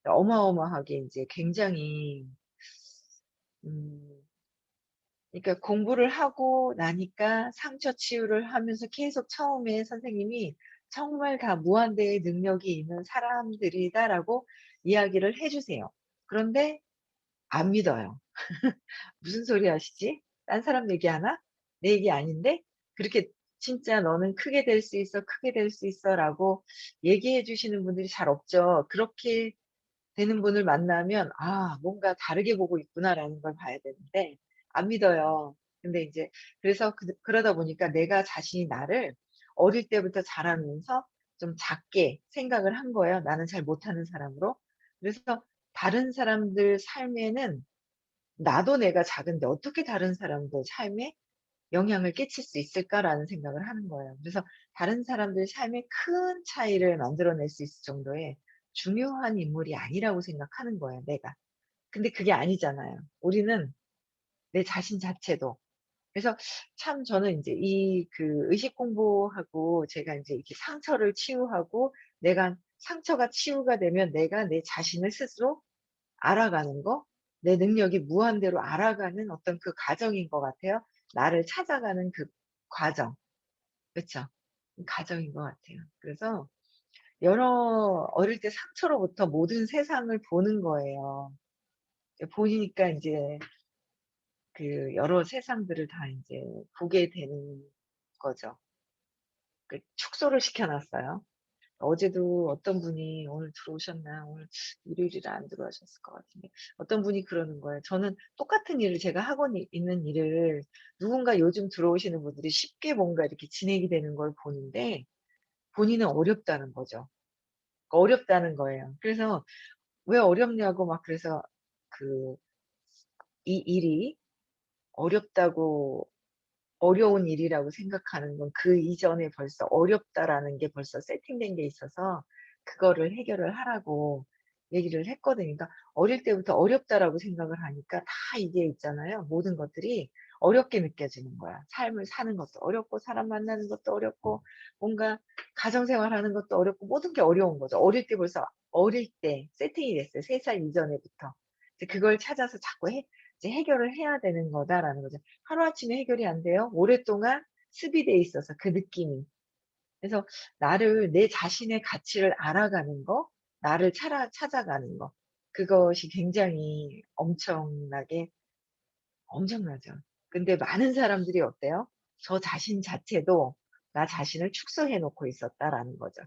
어마어마하게 이제 굉장히 음 그러니까 공부를 하고 나니까 상처 치유를 하면서 계속 처음에 선생님이 "정말 다 무한대의 능력이 있는 사람들이다."라고 이야기를 해 주세요. 그런데 안 믿어요. "무슨 소리 하시지? 딴 사람 얘기하나? 내 얘기 아닌데?" 그렇게 "진짜 너는 크게 될 수 있어, 크게 될 수 있어."라고 얘기해 주시는 분들이 잘 없죠. 그렇게 되는 분을 만나면 '아 뭔가 다르게 보고 있구나.'라는 걸 봐야 되는데 안 믿어요. 근데 인제 그래서 그러다 보니까 내가 자신이 나를 어릴 때부터 자라면서 좀 작게 생각을 한 거예요, 나는 잘 못하는 사람으로. 그래서 '다른 사람들 삶에는 나도 내가 작은데 어떻게 다른 사람들 삶에 영향을 끼칠 수 있을까?'라는 생각을 하는 거예요. 그래서 다른 사람들 삶에 큰 차이를 만들어낼 수 있을 정도의 중요한 인물이 아니라고 생각하는 거예요, 내가. 근데 그게 아니잖아요. 우리는 내 자신 자체도. 그래서 참 저는 인제 이 의식 공부하고 제가 인제 이렇게 상처를 치유하고 내가 상처가 치유가 되면 내가 내 자신을 스스로 알아가는 거, 내 능력이 무한대로 알아가는 어떤 그 과정인 것 같아요. 나를 찾아가는 그 과정. 그쵸? 과정인 것 같아요. 그래서 어릴 때 상처로부터 모든 세상을 보는 거예요. 보니까 인제 여러 세상들을 다 인제 보게 되는 거죠. 축소를 시켜 놨어요. 어제도 어떤 분이 오늘 들어오셨나 오늘 일요일이라 안 들어오셨을 것 같은데 어떤 분이 그러는 거예요. 저는 똑같은 일을 제가 하고 있는 일을 누군가 요즘 들어오시는 분들이 쉽게 뭔가 이렇게 진행이 되는 걸 보는데 본인은 어렵다는 거죠. 어렵다는 거예요. 그래서 왜 어렵냐고 막 그래서 그 이 일이 어렵다고 어려운 일이라고 생각하는 건 그 이전에 벌써 어렵다라는 게 벌써 세팅된 게 있어서 그거를 해결을 하라고 얘기를 했거든요. 그러니까 어릴 때부터 어렵다라고 생각을 하니까 다 이게 있잖아요. 모든 것들이 어렵게 느껴지는 거야. 삶을 사는 것도 어렵고 사람 만나는 것도 어렵고 뭔가 가정 생활하는 것도 어렵고 모든 게 어려운 거죠. 어릴 때 세팅이 됐어요. 3살 이전에부터. 이제 그걸 찾아서 자꾸 이제 해결을 해야 되는 거다라는 거죠. 하루아침에 해결이 안 돼요. 오랫동안 습입돼 있어서 그 느낌이. 그래서 내 자신의 가치를 알아가는 거, 나를 찾아가는 거. 그것이 굉장히 엄청나죠. 근데 많은 사람들이 어때요? 저 자신 자체도 나 자신을 축소해 놓고 있었다라는 거죠.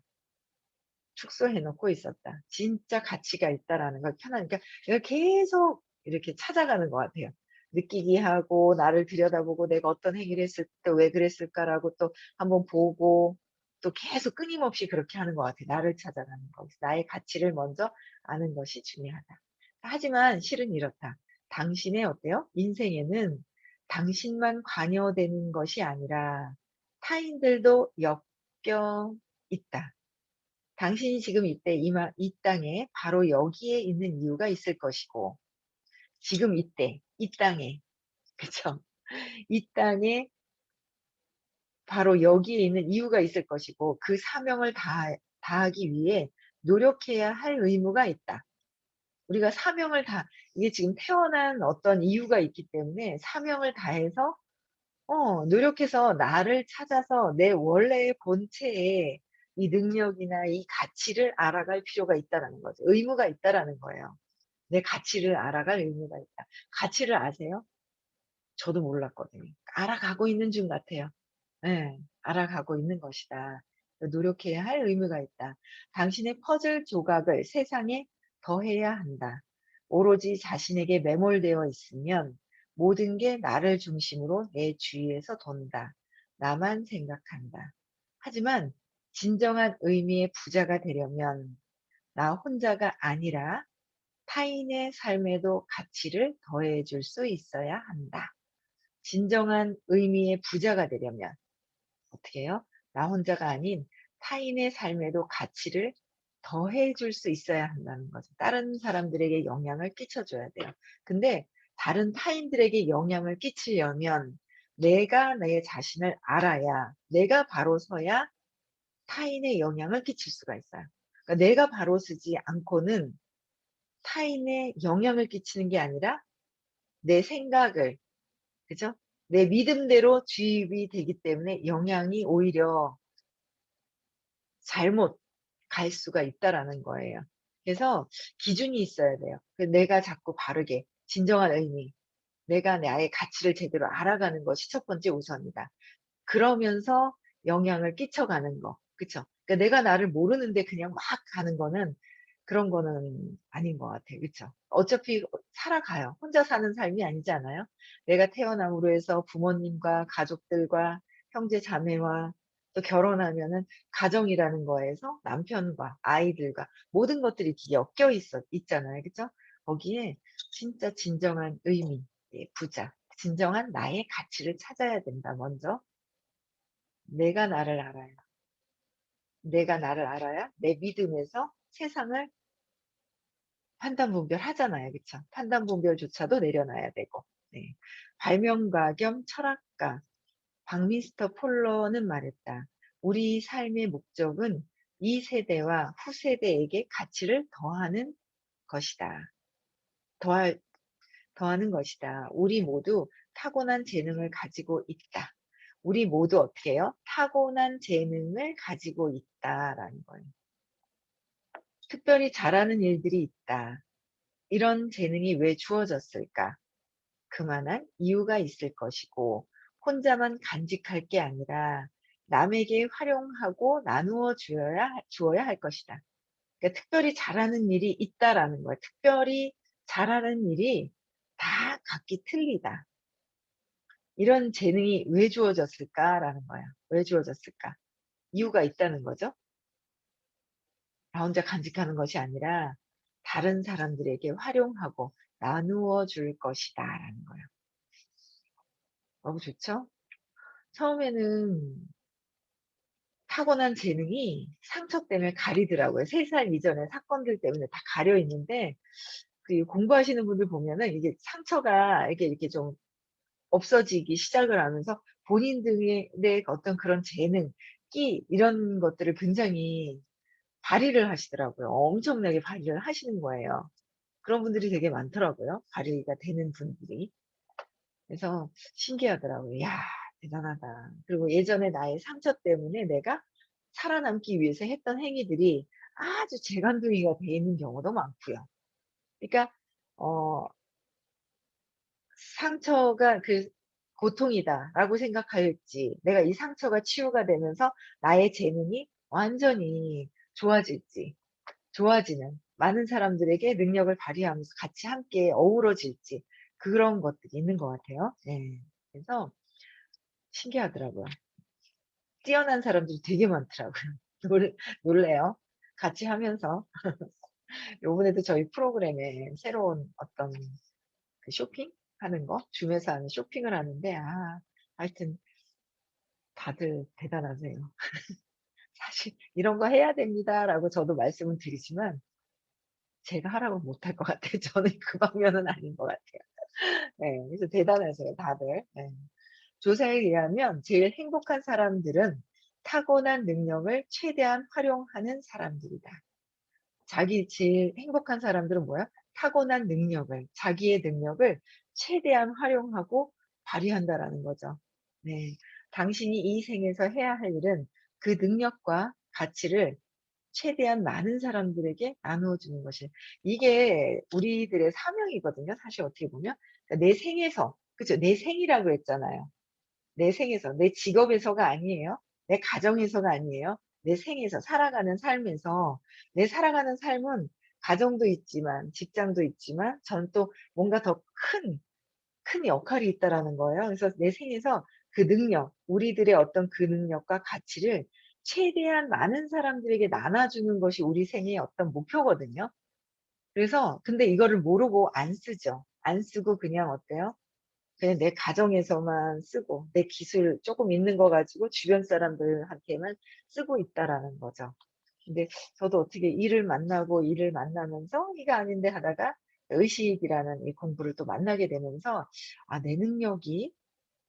축소해 놓고 있었다. 진짜 가치가 있다라는 걸 그러니까 내가 계속 이렇게 찾아가는 것 같아요. 느끼게 하고 나를 들여다보고 '내가 어떤 행위를 했을 때 왜 그랬을까?'라고 또 한번 보고 또 계속 끊임없이 그렇게 하는 것 같아요. 나를 찾아가는 거. 나의 가치를 먼저 아는 것이 중요하다. 하지만 실은 이렇다. 당신의 어때요? 인생에는 당신만 관여되는 것이 아니라 타인들도 엮여 있다. 당신이 지금 이때 이 땅에 바로 여기에 있는 이유가 있을 것이고 지금 이때 이 땅에 그쵸? 이 땅에 바로 여기에 있는 이유가 있을 것이고 그 사명을 다하기 위해 노력해야 할 의무가 있다. 우리가 사명을 다 이게 지금 태어난 어떤 이유가 있기 때문에 사명을 다해서 노력해서 나를 찾아서 내 원래의 본체의 이 능력이나 이 가치를 알아갈 필요가 있다라는 거죠. 의무가 있다라는 거예요. 내 가치를 알아갈 의무가 있다. 가치를 아세요? 저도 몰랐거든요. 알아가고 있는 중 같아요. 예. 알아가고 있는 것이다. 노력해야 할 의무가 있다. 당신의 퍼즐 조각을 세상에 더해야 한다. 오로지 자신에게 매몰되어 있으면 모든 게 나를 중심으로 내 주위에서 돈다. 나만 생각한다. 하지만 진정한 의미의 부자가 되려면 나 혼자가 아니라 타인의 삶에도 가치를 더해 줄 수 있어야 한다. 진정한 의미의 부자가 되려면 어떻게 해요? 나 혼자가 아닌 타인의 삶에도 가치를 더해 줄 수 있어야 한다는 거죠. 다른 사람들에게 영향을 끼쳐 줘야 돼요. 근데 다른 타인들에게 영향을 끼치려면 내가 내 자신을 알아야 내가 바로 서야 타인의 영향을 끼칠 수가 있어요. 그러니까 내가 바로 서지 않고는 타인에 영향을 끼치는 게 아니라 내 생각을, 그죠? 내 믿음대로 주입이 되기 때문에 영향이 오히려 잘못 갈 수가 있다라는 거예요. 그래서 기준이 있어야 돼요. 내가 자꾸 바르게 진정한 의미, 내가 나의 가치를 제대로 알아가는 것이 첫 번째 우선이다. 그러면서 영향을 끼쳐가는 거. 그쵸? 그러니까 내가 나를 모르는데 그냥 막 가는 거는, 그런 거는 아닌 것 같아요. 그쵸? 어차피 살아가요. 혼자 사는 삶이 아니잖아요. 내가 태어남으로 해서 부모님과 가족들과 형제 자매와 또 결혼하면은 가정이라는 거에서 남편과 아이들과 모든 것들이 이렇게 엮여 있잖아요. 그쵸? 거기에 진짜 진정한 의미, 예, 부자, 진정한 나의 가치를 찾아야 된다, 먼저. 내가 나를 알아야, 내가 나를 알아야 내 믿음에서 세상을 판단 분별하잖아요. 그쵸? 판단 분별조차도 내려놔야 되고. 네. 발명가 겸 철학가 박미스터 폴러는 말했다. 우리 삶의 목적은 이 세대와 후세대에게 가치를 것이다. 더할, 더하는 것이다. 우리 모두 타고난 재능을 가지고 있다. 우리 모두 어떻게 해요? 타고난 재능을 가지고 있다라는 거예요. 특별히 잘하는 일들이 있다. 이런 재능이 왜 주어졌을까? 그만한 이유가 있을 것이고, 혼자만 간직할 게 아니라 남에게 활용하고 주어야 할 것이다. 그러니까 특별히 잘하는 일이 있다라는 거예요. 특별히 잘하는 일이 다 각기 틀리다. 이런 재능이 왜 주어졌을까라는 거야. 왜 주어졌을까? 이유가 있다는 거죠. 나 혼자 간직하는 것이 아니라 다른 사람들에게 활용하고 나누어 줄 것이다 라는 거예요. 너무 좋죠? 처음에는 타고난 재능이 상처 때문에 가리더라고요. 3살 이전의 사건들 때문에 다 가려 있는데, 그 공부하시는 분들 보면은 이게 상처가 이렇게 좀 없어지기 시작을 하면서 본인들의 어떤 그런 재능, 끼 이런 것들을 굉장히 발휘를 하시더라고요. 엄청나게 발휘를 하시는 거예요. 그런 분들이 되게 많더라고요. 발휘가 되는 분들이. 그래서 신기하더라고요. 야, 대단하다. 그리고 예전에 나의 상처 때문에 내가 살아남기 위해서 했던 행위들이 아주 재간둥이가 돼 있는 경우도 많고요. 그러니까 어 상처가 고통이다라고 생각할지, 내가 이 상처가 치유가 되면서 나의 재능이 완전히 좋아질지, 좋아지는 많은 사람들에게 능력을 발휘하면서 같이 함께 어우러질지, 그런 것들이 있는 것 같아요. 네. 그래서 신기하더라고요. 뛰어난 사람들이 되게 많더라고요. 놀래요. 같이 하면서. 요번에도 저희 프로그램에 새로운 어떤 그 쇼핑하는 거, 줌에서 하는 쇼핑을 하는데, 하여튼 다들 대단하세요. 사실 이런 거 해야 됩니다라고 저도 말씀을 드리지만 제가 하라고 못할 것 같아요. 저는 그 방면은 아닌 것 같아요. 네, 그래서 대단하세요, 다들. 네. 조사에 의하면 제일 행복한 사람들은 타고난 능력을 최대한 활용하는 사람들이다. 제일 행복한 사람들은 뭐야? 타고난 능력을, 자기의 능력을 최대한 활용하고 발휘한다라는 거죠. 네. 당신이 이 생에서 해야 할 일은 그 능력과 가치를 최대한 많은 사람들에게 나누어 주는 것이, 이게 우리들의 사명이거든요. 사실 어떻게 보면. 그러니까 내 생에서, 그죠? 내 생이라고 했잖아요. 내 생에서, 내 직업에서가 아니에요. 내 가정에서가 아니에요. 내 생에서, 살아가는 삶에서, 내 살아가는 삶은 가정도 있지만, 직장도 있지만, 전 또 뭔가 더 큰 역할이 있다라는 거예요. 그래서 내 생에서 그 능력, 우리들의 어떤 그 능력과 가치를 최대한 많은 사람들에게 나눠주는 것이 우리 생의 어떤 목표거든요. 그래서, 근데 이거를 모르고 안 쓰죠. 안 쓰고 그냥 어때요? 그냥 내 가정에서만 쓰고 내 기술 조금 있는 거 가지고 주변 사람들한테만 쓰고 있다라는 거죠. 근데 저도 어떻게 일을 만나면서 이가 아닌데 하다가 의식이라는 이 공부를 또 만나게 되면서, 내 능력이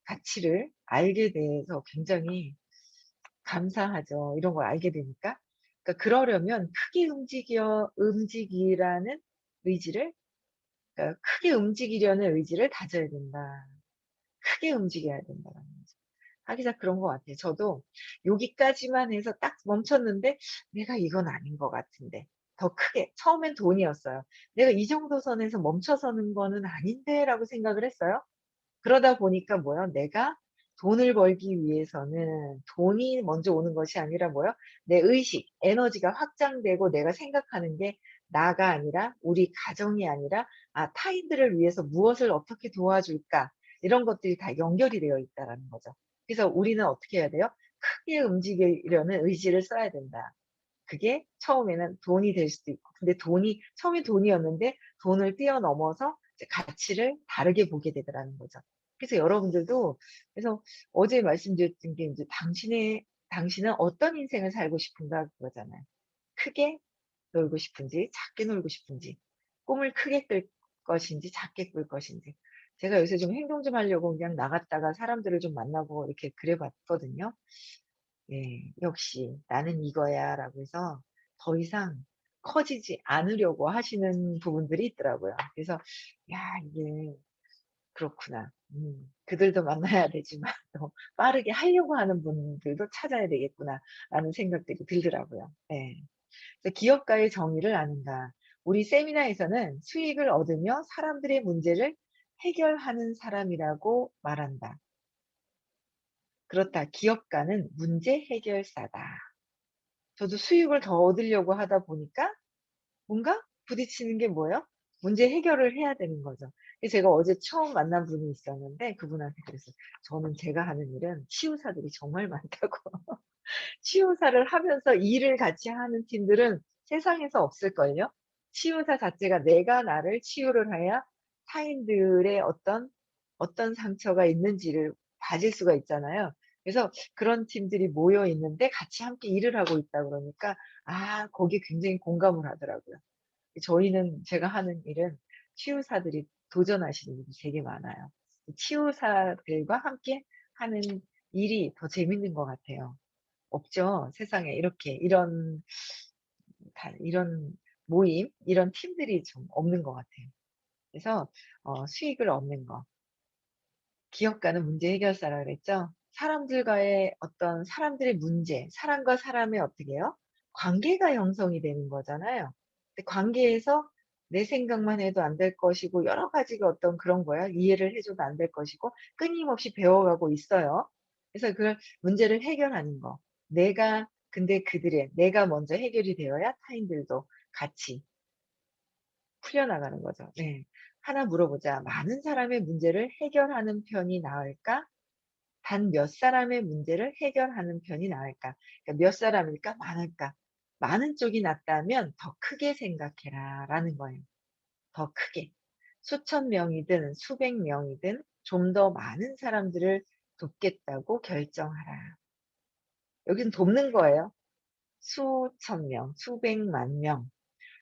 가치를 알게 돼서 굉장히 감사하죠. 이런 걸 알게 되니까. 그러니까 그러려면 크게 움직이라는 의지를, 그러니까 크게 움직이려는 의지를 다져야 된다. 크게 움직여야 된다라는 거죠. 하기자 그런 것 같아요. 저도 여기까지만 해서 딱 멈췄는데 '내가 이건 아닌 것 같은데.' 더 크게 처음엔 돈이었어요. '내가 이 정도 선에서 멈춰서는 거는 아닌데.'라고 생각을 했어요. 그러다 보니까 뭐요? 내가 돈을 벌기 위해서는 돈이 먼저 오는 것이 아니라 뭐요? 내 의식, 에너지가 확장되고 내가 생각하는 게 나가 아니라 우리 가정이 아니라 '아 타인들을 위해서 무엇을 어떻게 도와줄까?' 이런 것들이 다 연결이 되어 있다라는 거죠. 그래서 우리는 어떻게 해야 돼요? 크게 움직이려는 의지를 써야 된다. 그게 처음에는 돈이 될 수도 있고, 근데 돈이 처음에 돈이었는데 돈을 뛰어넘어서 이제 가치를 다르게 보게 되더라는 거죠. 그래서 여러분들도, 그래서 어제 말씀드렸던 게 인제 당신은 어떤 인생을 살고 싶은가 그거잖아요. 크게 놀고 싶은지 작게 놀고 싶은지, 꿈을 크게 꿀 것인지 작게 꿀 것인지. 제가 요새 좀 행동 좀 하려고 그냥 나갔다가 사람들을 좀 만나고 이렇게 그래 봤거든요. 예. 역시 '나는 이거야.'라고 해서 더 이상 커지지 않으려고 하시는 부분들이 있더라고요. 그래서 '야 이게 그렇구나. 그들도 만나야 되지만 또 빠르게 하려고 하는 분들도 찾아야 되겠구나.'라는 생각들이 들더라고요. 예. 그래서 기업가의 정의를 아는가. 우리 세미나에서는 수익을 얻으며 사람들의 문제를 해결하는 사람이라고 말한다. 그렇다. 기업가는 문제 해결사다. 저도 수익을 더 얻으려고 하다 보니까 뭔가 부딪히는 게 뭐예요? 문제 해결을 해야 되는 거죠. 그래서 제가 어제 처음 만난 분이 있었는데 그분한테 그랬어요. "저는 제가 하는 일은 치유사들이 정말 많다고. 치유사를 하면서 일을 같이 하는 팀들은 세상에서 없을걸요?" 치유사 자체가 내가 나를 치유를 해야 타인들의 어떤 상처가 있는지를 봐줄 수가 있잖아요. 그래서 그런 팀들이 모여 있는데 같이 함께 일을 하고 있다 그러니까 거기에 굉장히 공감을 하더라고요. 저희는, 제가 하는 일은 치유사들이 도전하시는 일이 되게 많아요. 치유사들과 함께 하는 일이 더 재밌는 것 같아요. 없죠. 세상에 이렇게 이런 모임, 이런 팀들이 좀 없는 것 같아요. 그래서 수익을 얻는 거. 기업가는 문제 해결사라 그랬죠. 사람들과의 어떤 사람들의 문제, 사람과 사람의 어떻게 해요? 관계가 형성이 되는 거잖아요. 근데 관계에서 내 생각만 해도 안 될 것이고 여러 가지가 어떤 그런 거예요. 이해를 해 줘도 안 될 것이고 끊임없이 배워가고 있어요. 그래서 그걸 문제를 해결하는 거. 근데 내가 먼저 해결이 되어야 타인들도 같이 풀려나가는 거죠. 네. 하나 물어보자. 많은 사람의 문제를 해결하는 편이 나을까? 단 몇 사람의 문제를 해결하는 편이 나을까? 그러니까 몇 사람일까? 많을까? 많은 쪽이 낫다면 더 크게 생각해라라는 거예요. 더 크게. 수천 명이든 수백 명이든 좀 더 많은 사람들을 돕겠다고 결정하라. 여기는 돕는 거예요. 수천 명, 수백만 명.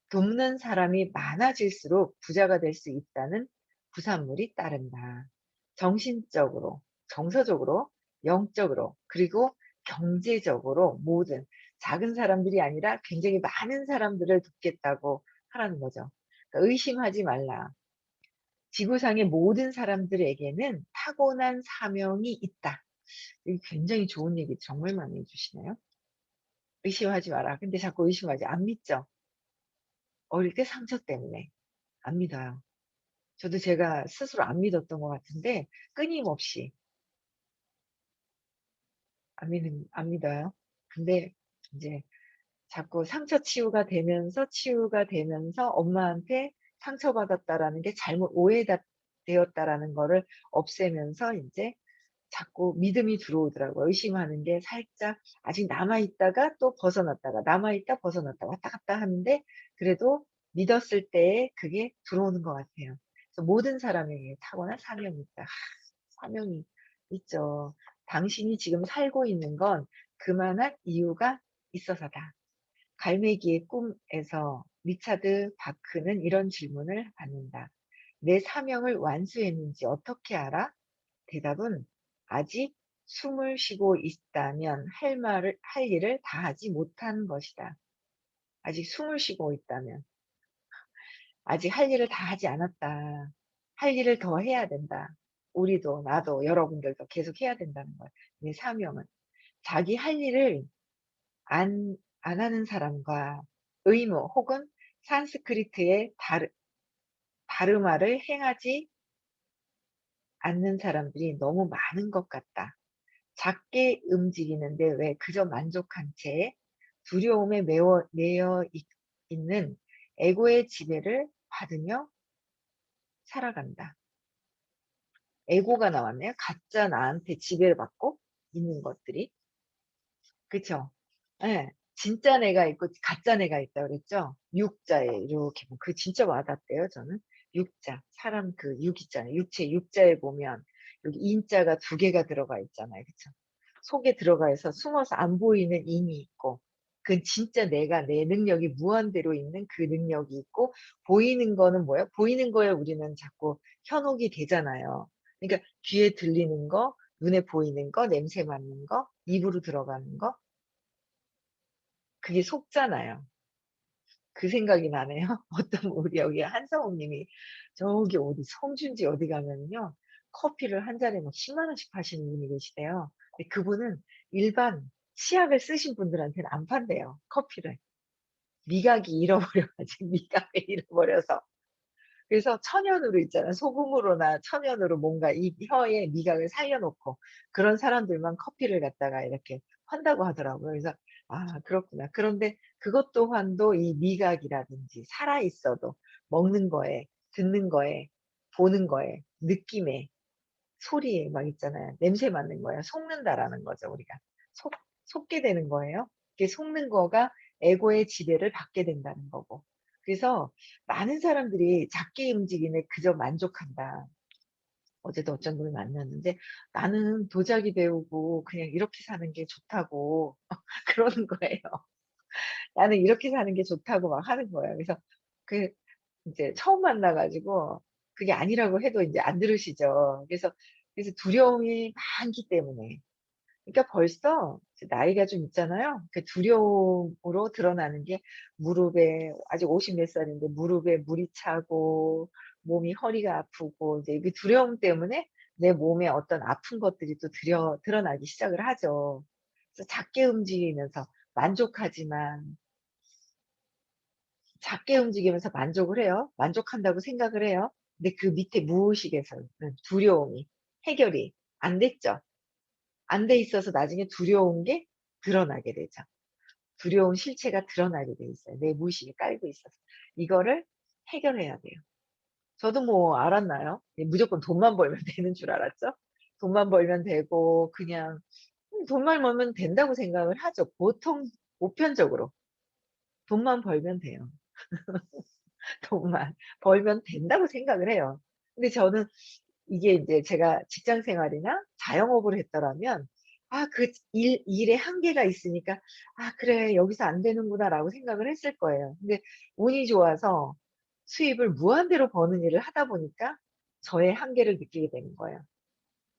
돕는 사람이 많아질수록 부자가 될 수 있다는 부산물이 따른다. 정신적으로, 정서적으로, 영적으로, 그리고 경제적으로 모든 작은 사람들이 아니라 굉장히 많은 사람들을 돕겠다고 하라는 거죠. 그러니까 의심하지 말라. 지구상의 모든 사람들에게는 타고난 사명이 있다. 이게 굉장히 좋은 얘기 정말 많이 해 주시네요. 의심하지 마라. 근데 자꾸 의심하지 안 믿죠. 어릴 때 상처 때문에 안 믿어요. 저도 제가 스스로 안 믿었던 것 같은데 끊임없이 안 믿어요. 근데 인제 자꾸 치유가 되면서 엄마한테 상처받았다라는 게 잘못 오해가 되었다라는 거를 없애면서 인제 자꾸 믿음이 들어오더라고요. 의심하는 게 살짝 아직 남아 있다가 또 벗어났다가 남아 있다 벗어났다 왔다 갔다 하는데 그래도 믿었을 때에 그게 들어오는 것 같아요. 그래서 모든 사람에게 타고난 사명이 있다. 사명이 있죠. 당신이 지금 살고 있는 건 그만한 이유가 있어서다. 갈매기의 꿈에서 리차드 바크는 이런 질문을 받는다. 내 사명을 완수했는지 어떻게 알아? 대답은 아직 숨을 쉬고 있다면 할 일을 다하지 못한 것이다. 아직 숨을 쉬고 있다면. 아직 할 일을 다 하지 않았다. 할 일을 더 해야 된다. 우리도 나도 여러분들도 계속 해야 된다는 거예요. 이 사명은. 자기 할 일을 안 하는 사람과 의무 혹은 산스크리트의 다르마를 행하지 않는 사람들이 너무 많은 것 같다. 작게 움직이는데 왜 그저 만족한 채 두려움에 매여 있는 에고의 지배를 받으며 살아간다. 에고가 나왔네요. 가짜 나한테 지배를 받고 있는 것들이. 그쵸? 예. 진짜 내가 있고 가짜 내가 있다 그랬죠? 육자에 이렇게 그 진짜 와닿대요, 저는. 육자. 사람 그 육 있잖아요. 육체 육자에 보면 여기 인자가 두 개가 들어가 있잖아요. 그쵸? 속에 들어가 있어 숨어서 안 보이는 인이 있고, 그건 진짜 내가 내 능력이 무한대로 있는 그 능력이 있고, 보이는 거는 뭐예요? 보이는 거에 우리는 자꾸 현혹이 되잖아요. 그러니까 귀에 들리는 거, 눈에 보이는 거, 냄새 맡는 거, 입으로 들어가는 거, 그게 속잖아요. 그 생각이 나네요. 어떤 우리 여기 한성욱 님이 저기 어디 성준지 어디 가면요. 커피를 한 잔에 막 10만 원씩 파시는 분이 계시대요. 근데 그분은 일반 치약을 쓰신 분들한테는 안 판대요. 커피를. 미각이 잃어버려가지고 미각을 잃어버려서. 그래서 천연으로 있잖아요. 소금으로나 천연으로 뭔가 이 혀의 미각을 살려놓고 그런 사람들만 커피를 갖다가 이렇게 판다고 하더라고요. 그래서 아, 그렇구나. 그런데 그것 또한도 이 미각이라든지 살아있어도 먹는 거에, 듣는 거에, 보는 거에, 느낌에, 소리에 막 있잖아요. 냄새 맡는 거예요. 속는다라는 거죠, 우리가. 속, 속게 되는 거예요. 이게 속는 거가 에고의 지배를 받게 된다는 거고. 그래서 많은 사람들이 작게 움직임에 그저 만족한다. 어제도 어쩐 분을 만났는데 나는 도자기 배우고 그냥 이렇게 사는 게 좋다고 그러는 거예요. 나는 이렇게 사는 게 좋다고 막 하는 거예요. 그래서 그 이제 처음 만나가지고 그게 아니라고 해도 이제 안 들으시죠. 그래서 두려움이 많기 때문에. 그러니까 벌써 이제 나이가 좀 있잖아요. 그 두려움으로 드러나는 게 무릎에 아직 50 몇 살인데 무릎에 물이 차고 몸이 허리가 아프고 이제 그 두려움 때문에 내 몸에 어떤 아픈 것들이 또 드러나기 시작을 하죠. 그래서 작게 움직이면서 만족하지만 작게 움직이면서 만족을 해요. 만족한다고 생각을 해요. 근데 그 밑에 무의식에서는 두려움이 해결이 안 됐죠. 안 돼 있어서 나중에 두려운 게 드러나게 되죠. 두려운 실체가 드러나게 돼 있어요. 내 무의식에 깔고 있어서. 이거를 해결해야 돼요. 저도 뭐 알았나요? 무조건 돈만 벌면 되는 줄 알았죠? 돈만 벌면 되고 그냥 돈만 벌면 된다고 생각을 하죠. 보통 보편적으로 돈만 벌면 돼요. 돈만 벌면 된다고 생각을 해요. 근데 저는 이게 이제 제가 직장 생활이나 자영업을 했더라면 아, 그 일의 한계가 있으니까 '아 그래. 여기서 안 되는구나.'라고 생각을 했을 거예요. 근데 운이 좋아서 수입을 무한대로 버는 일을 하다 보니까 저의 한계를 느끼게 되는 거예요.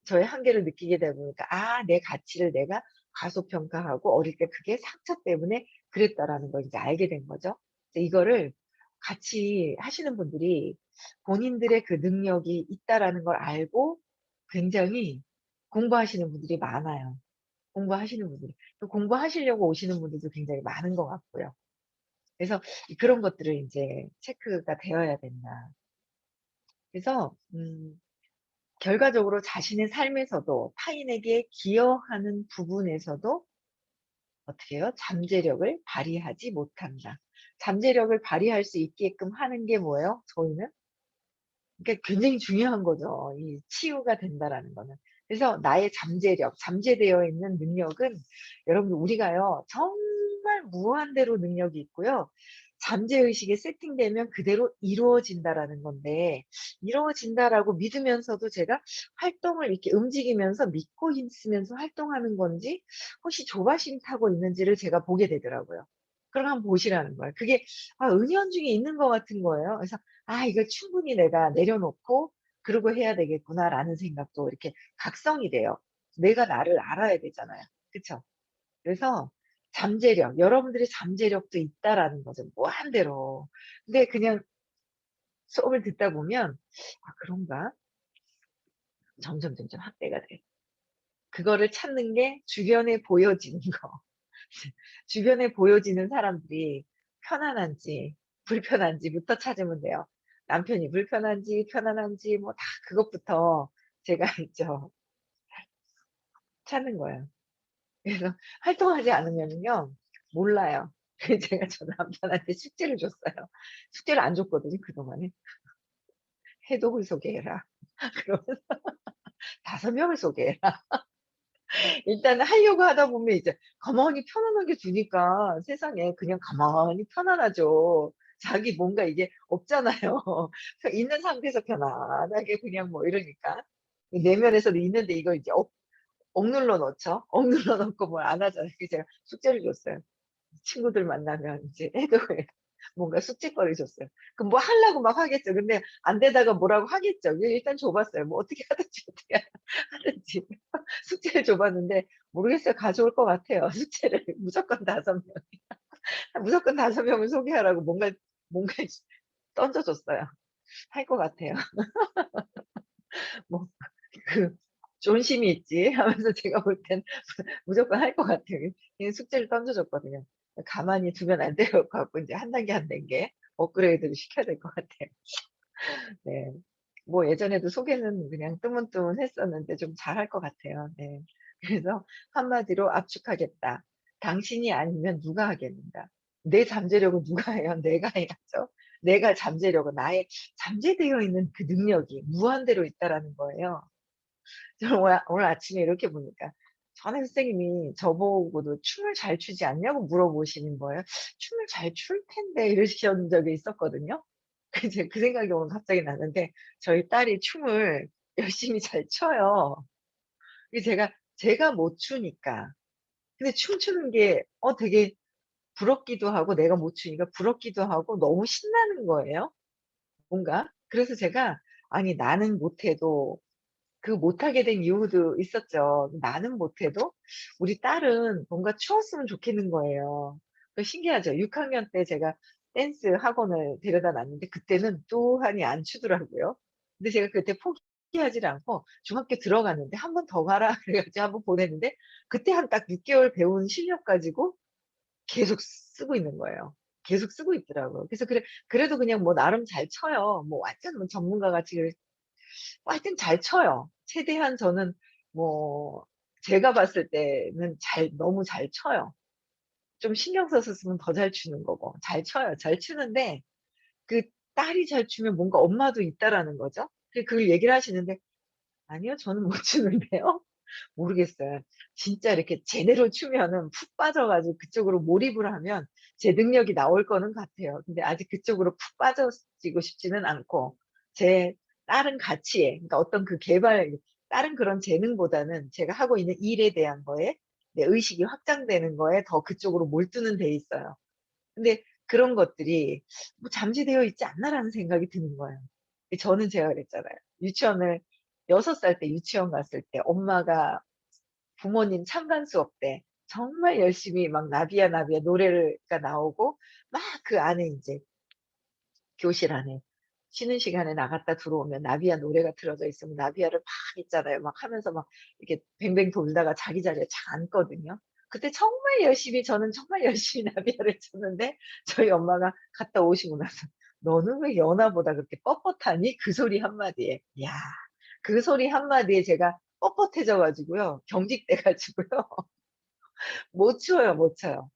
저의 한계를 느끼게 되다 보니까 '아 내 가치를 내가 과소평가하고 어릴 때 그게 상처 때문에 그랬다.'라는 걸 이제 알게 된 거죠. 그래서 이거를 같이 하시는 분들이 본인들의 그 능력이 있다라는 걸 알고 굉장히 공부하시는 분들이 많아요. 공부하시는 분들이. 또 공부하시려고 오시는 분들도 굉장히 많은 것 같고요. 그래서 그런 것들을 인제 체크가 되어야 된다. 그래서 결과적으로 자신의 삶에서도 타인에게 기여하는 부분에서도 어떻게 해요? 잠재력을 발휘하지 못한다. 잠재력을 발휘할 수 있게끔 하는 게 뭐예요? 저희는? 그러니까 굉장히 중요한 거죠. 이 치유가 된다라는 거는. 그래서 나의 잠재력, 잠재되어 있는 능력은 여러분 우리가요. 정말 무한대로 능력이 있고요. 잠재의식에 세팅되면 그대로 이루어진다라는 건데 이루어진다라고 믿으면서도 제가 활동을 이렇게 움직이면서 믿고 있으면서 활동하는 건지 혹시 조바심 타고 있는지를 제가 보게 되더라고요. 그럼 한번 보시라는 거예요. 그게 은연중에 있는 것 같은 거예요. 그래서 '아 이걸 충분히 내가 내려놓고 그러고 해야 되겠구나.'라는 생각도 이렇게 각성이 돼요. 내가 나를 알아야 되잖아요. 그쵸? 그래서 잠재력, 여러분들의 잠재력도 있다라는 거죠, 무한대로. 근데 그냥 수업을 듣다 보면 '아 그런가?' 점점 확대가 돼요. 그거를 찾는 게 주변에 보여지는 거. 주변에 보여지는 사람들이 편안한지 불편한지부터 찾으면 돼요. 남편이 불편한지 편안한지 뭐 다 그것부터 제가 있죠. 찾는 거예요. 그래서 활동하지 않으면요 몰라요. 그래서 제가 저 남편한테 숙제를 줬어요. 숙제를 안 줬거든요 그동안에. "해독을 소개해라." 그러면 5명을 소개해라. 일단은 하려고 하다 보면 이제 가만히 편안하게 두니까 세상에 그냥 가만히 편안하죠. 자기 뭔가 이게 없잖아요. 그 있는 상태에서 편안하게 그냥 뭐 이러니까. 내면에서도 있는데 이걸 이제 억눌러 놓죠. 억눌러 놓고 뭘 안 하잖아요. 그래서 제가 숙제를 줬어요. 친구들 만나면 이제 해독을 뭔가 숙제거리 줬어요. 그럼 뭐 하려고 막 하겠죠. 근데 안 되다가 뭐라고 하겠죠. 일단 줘 봤어요. 뭐 어떻게 하든지 어떻게 하든지 숙제를 줘 봤는데 모르겠어요. 가져올 것 같아요. 숙제를 무조건 5명. 무조건 5명을 소개하라고 뭔가 던져 줬어요. 할 것 같아요. 뭐 그 '존심이 있지.' 하면서 제가 볼 땐 무조건 할 것 같아요. 그냥 숙제를 던져 줬거든요. 가만히 두면 안 될 것 같고 인제 한 단계 한 단계 업그레이드를 시켜야 될 것 같아요. 네. 뭐 예전에도 소개는 그냥 뜨문뜨문했었는데 좀 잘할 것 같아요. 네. 그래서 한마디로 압축하겠다. 당신이 아니면 누가 하겠는가. 내 잠재력은 누가 해요? 내가 해야죠. 내가 잠재력은 나의 잠재되어 있는 그 능력이 무한대로 있다라는 거예요. 저는 오늘 아침에 이렇게 보니까 전에 선생님이 저보고도 "춤을 잘 추지 않냐?"고 물어보시는 거예요. "춤을 잘 출 텐데." 이러신 적이 있었거든요. 제가 그 생각이 오늘 갑자기 나는데 저희 딸이 춤을 열심히 잘 춰요. 이게 제가 못 추니까. 근데 춤추는 게 되게 부럽기도 하고 내가 못 추니까 부럽기도 하고 너무 신나는 거예요 뭔가. 그래서 제가 '아니 나는 못해도' 그 못하게 된 이유도 있었죠. 나는 못해도 우리 딸은 뭔가 추었으면 좋겠는 거예요. 그 신기하죠. 6 학년 때 제가 댄스 학원을 데려다 놨는데 그때는 또한이 안 추더라고요. 근데 제가 그때 포기하지를 않고 중학교 들어갔는데 "한 번 더 가라." 그래 가지고 한 번 보냈는데 그때 한 딱 6 개월 배운 실력 가지고 계속 쓰고 있는 거예요. 계속 쓰고 있더라고요. 그래서 그래도 그냥 뭐 나름 잘 쳐요. 뭐 완전 뭐 전문가 같이 하여튼 잘 쳐요. 최대한 저는 뭐 제가 봤을 때는 너무 잘 쳐요. 좀 신경 써서 쓰면 더 잘 추는 거고. 잘 쳐요. 잘 추는데 그 딸이 잘 추면 뭔가 엄마도 있다라는 거죠. 그걸 얘기를 하시는데 "아니요. 저는 못 추는데요." 모르겠어요. 진짜 이렇게 제대로 추면은 푹 빠져 가지고 그쪽으로 몰입을 하면 제 능력이 나올 거는 같아요. 근데 아직 그쪽으로 푹 빠져지고 싶지는 않고 제 다른 가치에 그러니까 어떤 그 개발 다른 그런 재능보다는 제가 하고 있는 일에 대한 거에 내 의식이 확장되는 거에 더 그쪽으로 몰두는 돼 있어요. 근데 그런 것들이 뭐 '잠재되어 있지 않나.'라는 생각이 드는 거예요. 저는 제가 그랬잖아요. 유치원을 6살 때 유치원 갔을 때 엄마가 부모님 찬반 수업 때 정말 열심히 막 나비야 나비야 노래가 나오고 막 그 안에 인제 교실 안에 쉬는 시간에 나갔다 들어오면 나비야 노래가 틀어져 있으면 나비야를 막 있잖아요. 막 하면서 막 이렇게 뱅뱅 돌다가 자기 자리에 착 앉거든요. 그때 정말 열심히 저는 정말 열심히 나비야를 췄는데 저희 엄마가 갔다 오시고 나서 "너는 왜 연아보다 그렇게 뻣뻣하니?" 그 소리 한마디에. 야 그 소리 한마디에 제가 뻣뻣해져 가지고요. 경직돼 가지고요. 못 쳐요, 못 쳐요.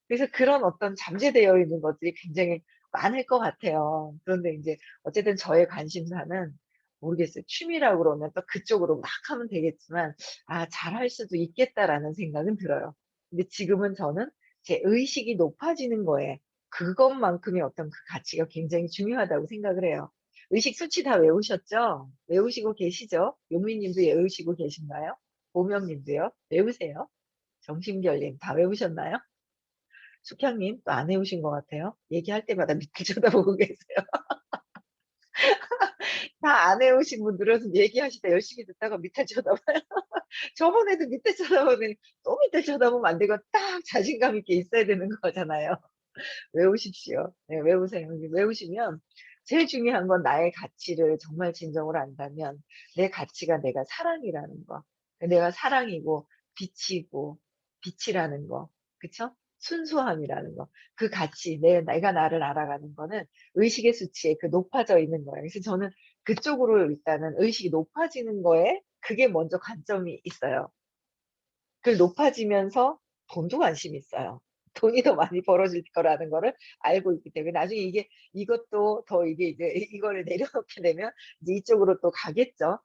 그래서 그런 어떤 잠재되어 있는 것들이 굉장히 많을 것 같아요. 그런데 인제 어쨌든 저의 관심사는 모르겠어요. 취미라고 그러면 또 그쪽으로 막 하면 되겠지만 '아 잘할 수도 있겠다.'라는 생각은 들어요. 근데 지금은 저는 제 의식이 높아지는 거에 그것만큼의 어떤 그 가치가 굉장히 중요하다고 생각을 해요. 의식 수치 다 외우셨죠? 외우시고 계시죠? 용미 님도 외우시고 계신가요? 보명 님도요? 외우세요? 정심결 님 다 외우셨나요? 숙향 님 또 안 외우신 것 같아요. 얘기할 때마다 밑을 쳐다보고 계세요. 다 안 외우신 분들은 얘기하시다 열심히 듣다가 밑을 쳐다봐요. 저번에도 밑에 쳐다보더니 또 밑을 쳐다보면 안 되고 딱 자신감 있게 있어야 되는 거잖아요. 외우십시오. 네 외우세요. 외우시면 제일 중요한 건 나의 가치를 정말 진정으로 안다면 내 가치가 내가 사랑이라는 거. 내가 사랑이고 빛이고 빛이라는 거. 그쵸? 순수함이라는 거. 그 가치, 내가 나를 알아가는 거는 의식의 수치에 그 높아져 있는 거예요. 그래서 저는 그쪽으로 일단은 의식이 높아지는 거에 그게 먼저 관점이 있어요. 그 높아지면서 돈도 관심이 있어요. 돈이 더 많이 벌어질 거라는 거를 알고 있기 때문에 나중에 이것도 더 이게 이제 이거를 내려놓게 되면 이제 이쪽으로 또 가겠죠.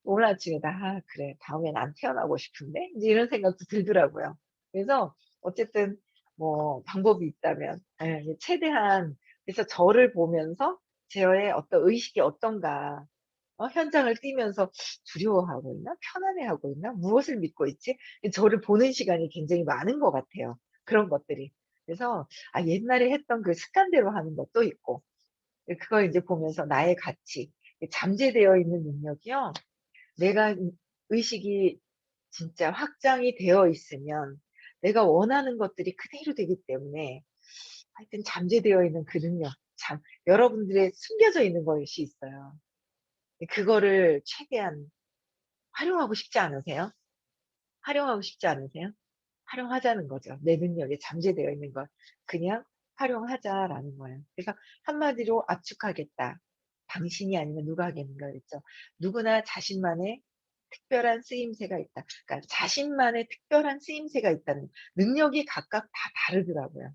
오늘 아침에 '아 그래. 다음엔 안 태어나고 싶은데?' 이제 이런 생각도 들더라고요. 그래서 어쨌든 뭐 방법이 있다면 예 최대한 그래서 저를 보면서 저의 어떤 의식이 어떤가 현장을 뛰면서 '두려워하고 있나? 편안해하고 있나? 무엇을 믿고 있지?' 저를 보는 시간이 굉장히 많은 것 같아요, 그런 것들이. 그래서 옛날에 했던 그 습관대로 하는 것도 있고 그걸 이제 보면서 나의 가치, 잠재되어 있는 능력이요. 내가 의식이 진짜 확장이 되어 있으면 내가 원하는 것들이 그대로 되기 때문에 하여튼 잠재되어 있는 그 능력 여러분들의 숨겨져 있는 것이 있어요. 그거를 최대한 활용하고 싶지 않으세요? 활용하고 싶지 않으세요? 활용하자는 거죠. 내 능력에 잠재되어 있는 걸 그냥 활용하자라는 거예요. 그래서 한마디로 압축하겠다. 당신이 아니면 누가 하겠는가 그랬죠. 누구나 자신만의 특별한 쓰임새가 있다. 그러니까 자신만의 특별한 쓰임새가 있다는 능력이 각각 다 다르더라고요.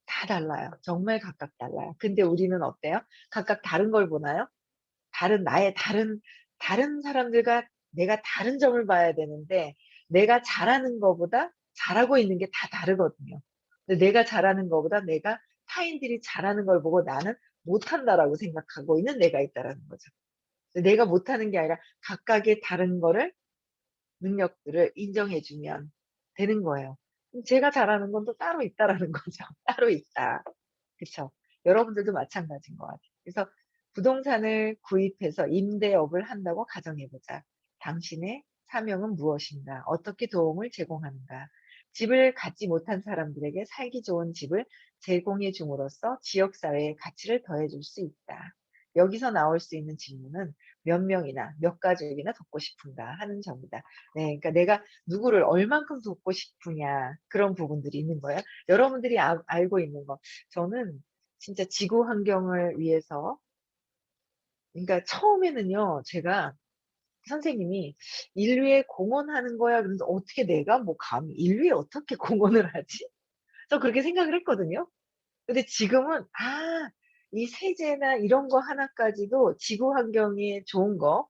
다 달라요. 정말 각각 달라요. 근데 우리는 어때요? 각각 다른 걸 보나요? 나의 다른 사람들과 내가 다른 점을 봐야 되는데 내가 잘하는 거보다 잘하고 있는 게 다 다르거든요. 근데 내가 잘하는 거보다 내가 타인들이 잘하는 걸 보고 '나는 못한다.'라고 생각하고 있는 내가 있다라는 거죠. 근데 내가 못하는 게 아니라 각각의 다른 거를 능력들을 인정해 주면 되는 거예요. 그럼 제가 잘하는 건 또 따로 있다라는 거죠. 따로 있다. 그쵸. 여러분들도 마찬가지인 것 같아요. 그래서 부동산을 구입해서 임대업을 한다고 가정해 보자. 당신의 사명은 무엇인가? 어떻게 도움을 제공하는가? 집을 갖지 못한 사람들에게 살기 좋은 집을 제공해 줌으로써 지역 사회의 가치를 더해 줄 수 있다. 여기서 나올 수 있는 질문은 몇 명이나 몇 가족이나 돕고 싶은가 하는 점이다. 네, 그러니까 내가 누구를 얼만큼 돕고 싶으냐 그런 부분들이 있는 거예요. 여러분들이 알고 있는 거. 저는 진짜 지구 환경을 위해서 그러니까 처음에는요. 제가 선생님이 "인류에 공헌하는 거야." 그러면서 '어떻게 내가 뭐 감히 인류에 어떻게 공헌을 하지?' 저 그렇게 생각을 했거든요. 근데 지금은 이 세제나 이런 거 하나까지도 지구 환경에 좋은 거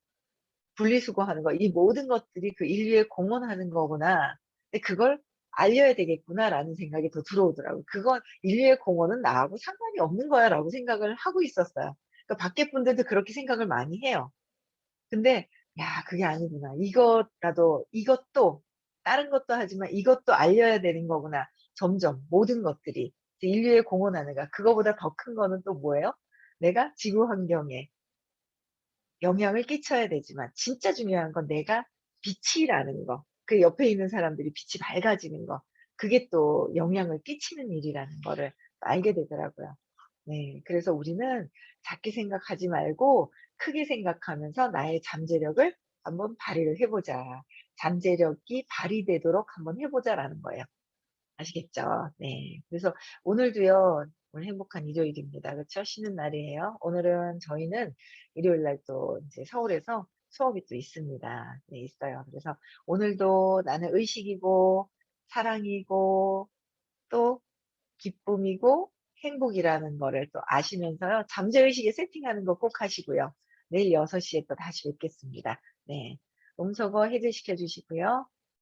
분리수거하는 거 이 모든 것들이 그 '인류에 공헌하는 거구나. 근데 그걸 알려야 되겠구나.'라는 생각이 더 들어오더라고요. '그건 인류의 공헌은 나하고 상관이 없는 거야.'라고 생각을 하고 있었어요. 그러니까 밖에 분들도 그렇게 생각을 많이 해요. 근데 '야 그게 아니구나. 이것도 다른 것도 하지만 이것도 알려야 되는 거구나.' 점점 모든 것들이 이제 인류에 공헌하는 거 그거보다 더 큰 거는 또 뭐예요? 내가 지구 환경에 영향을 끼쳐야 되지만 진짜 중요한 건 내가 빛이라는 거. 그 옆에 있는 사람들이 빛이 밝아지는 거. 그게 또 영향을 끼치는 일이라는 거를 알게 되더라고요. 네. 그래서 우리는 작게 생각하지 말고 크게 생각하면서 나의 잠재력을 한번 발휘를 해 보자. 잠재력이 발휘되도록 한번 해 보자라는 거예요. 아시겠죠? 네. 그래서 오늘도요. 오늘 행복한 일요일입니다. 그쵸? 쉬는 날이에요. 오늘은 저희는 일요일 날 또 인제 서울에서 수업이 또 있습니다. 네 있어요. 그래서 오늘도 나는 의식이고 사랑이고 또 기쁨이고 행복이라는 거를 또 아시면서요. 잠재의식에 세팅하는 거 꼭 하시고요. 내일 6 시에 또 다시 뵙겠습니다. 네. 음소거 해제시켜 주시고요.